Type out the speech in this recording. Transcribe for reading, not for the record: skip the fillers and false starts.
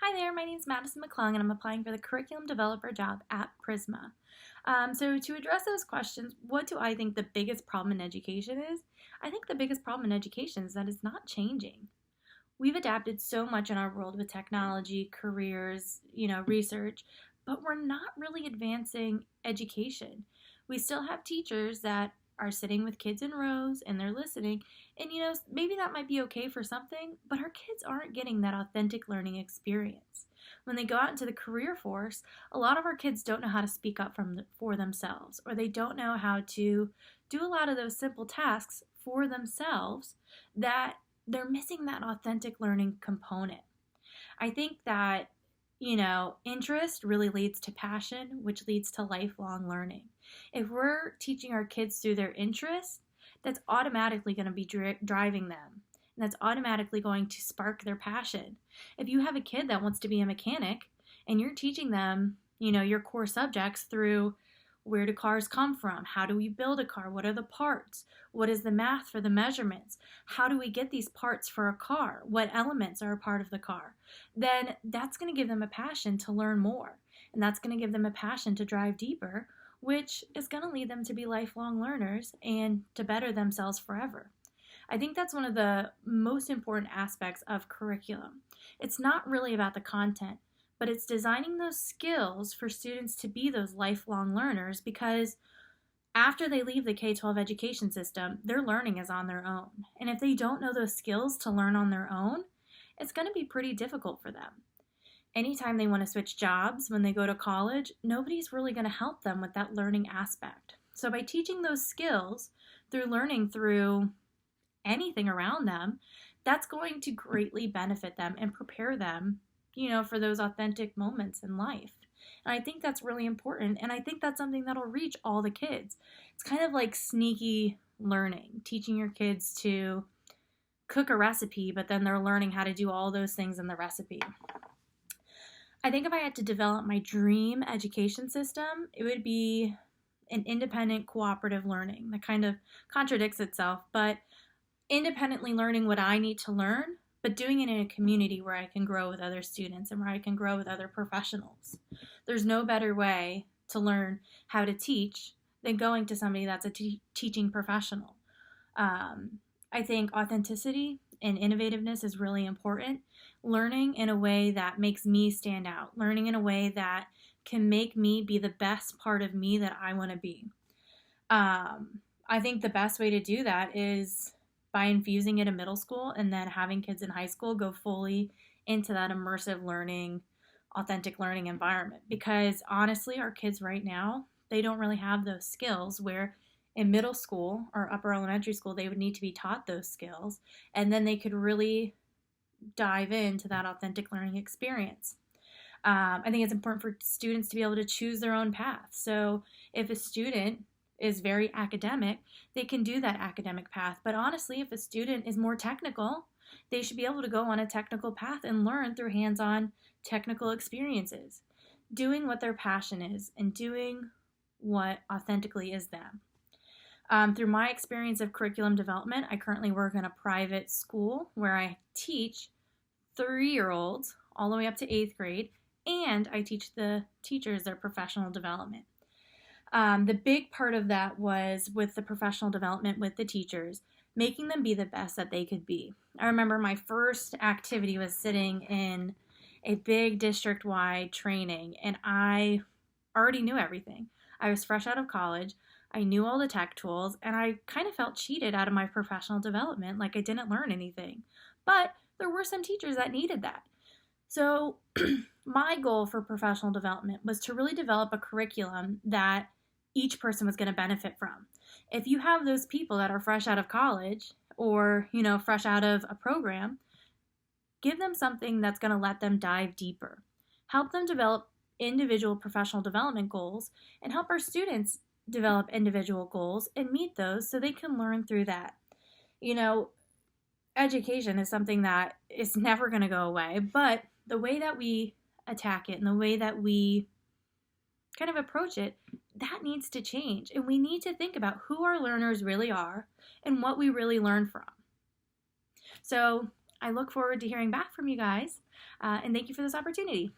Hi there, my name is Madison McClung and I'm applying for the curriculum developer job at Prisma. So to address those questions, what do I think the biggest problem in education is? I think the biggest problem in education is that it's not changing. We've adapted so much in our world with technology, careers, research, but we're not really advancing education. We still have teachers that are sitting with kids in rows and they're listening, and maybe that might be okay for something, but our kids aren't getting that authentic learning experience. When they go out into the career force, a lot of our kids don't know how to speak up for themselves, or they don't know how to do a lot of those simple tasks for themselves that they're missing that authentic learning component. I think that, interest really leads to passion, which leads to lifelong learning. If we're teaching our kids through their interests, that's automatically going to be driving them. And that's automatically going to spark their passion. If you have a kid that wants to be a mechanic and you're teaching them, your core subjects through where do cars come from? How do we build a car? What are the parts? What is the math for the measurements? How do we get these parts for a car? What elements are a part of the car? Then that's going to give them a passion to learn more. And that's going to give them a passion to drive deeper, which is going to lead them to be lifelong learners and to better themselves forever. I think that's one of the most important aspects of curriculum. It's not really about the content, but it's designing those skills for students to be those lifelong learners, because after they leave the K-12 education system, their learning is on their own. And if they don't know those skills to learn on their own, it's going to be pretty difficult for them. Anytime they want to switch jobs when they go to college, nobody's really going to help them with that learning aspect. So by teaching those skills through learning through anything around them, that's going to greatly benefit them and prepare them, for those authentic moments in life. And I think that's really important. And I think that's something that'll reach all the kids. It's kind of like sneaky learning, teaching your kids to cook a recipe, but then they're learning how to do all those things in the recipe. I think if I had to develop my dream education system, it would be an independent cooperative learning that kind of contradicts itself, but independently learning what I need to learn, but doing it in a community where I can grow with other students and where I can grow with other professionals. There's no better way to learn how to teach than going to somebody that's a teaching professional. I think authenticity and innovativeness is really important. Learning in a way that makes me stand out, learning in a way that can make me be the best part of me that I want to be. I think the best way to do that is by infusing it in middle school and then having kids in high school go fully into that immersive learning, authentic learning environment. Because honestly, our kids right now, they don't really have those skills, where in middle school or upper elementary school, they would need to be taught those skills, and then they could really dive into that authentic learning experience. I think it's important for students to be able to choose their own path. So if a student is very academic, they can do that academic path. But honestly, if a student is more technical, they should be able to go on a technical path and learn through hands-on technical experiences, doing what their passion is and doing what authentically is them. Through my experience of curriculum development, I currently work in a private school where I teach 3-year-olds all the way up to 8th grade, and I teach the teachers their professional development. The big part of that was with the professional development with the teachers, making them be the best that they could be. I remember my first activity was sitting in a big district-wide training, and I already knew everything. I was fresh out of college. I knew all the tech tools, and I kind of felt cheated out of my professional development, like I didn't learn anything. But there were some teachers that needed that. So my goal for professional development was to really develop a curriculum that each person was going to benefit from. If you have those people that are fresh out of college or, fresh out of a program, give them something that's going to let them dive deeper. Help them develop individual professional development goals, and help our students develop individual goals and meet those so they can learn through that. Education is something that is never going to go away, but the way that we attack it and the way that we kind of approach it, that needs to change. And we need to think about who our learners really are and what we really learn from. So I look forward to hearing back from you guys, and thank you for this opportunity.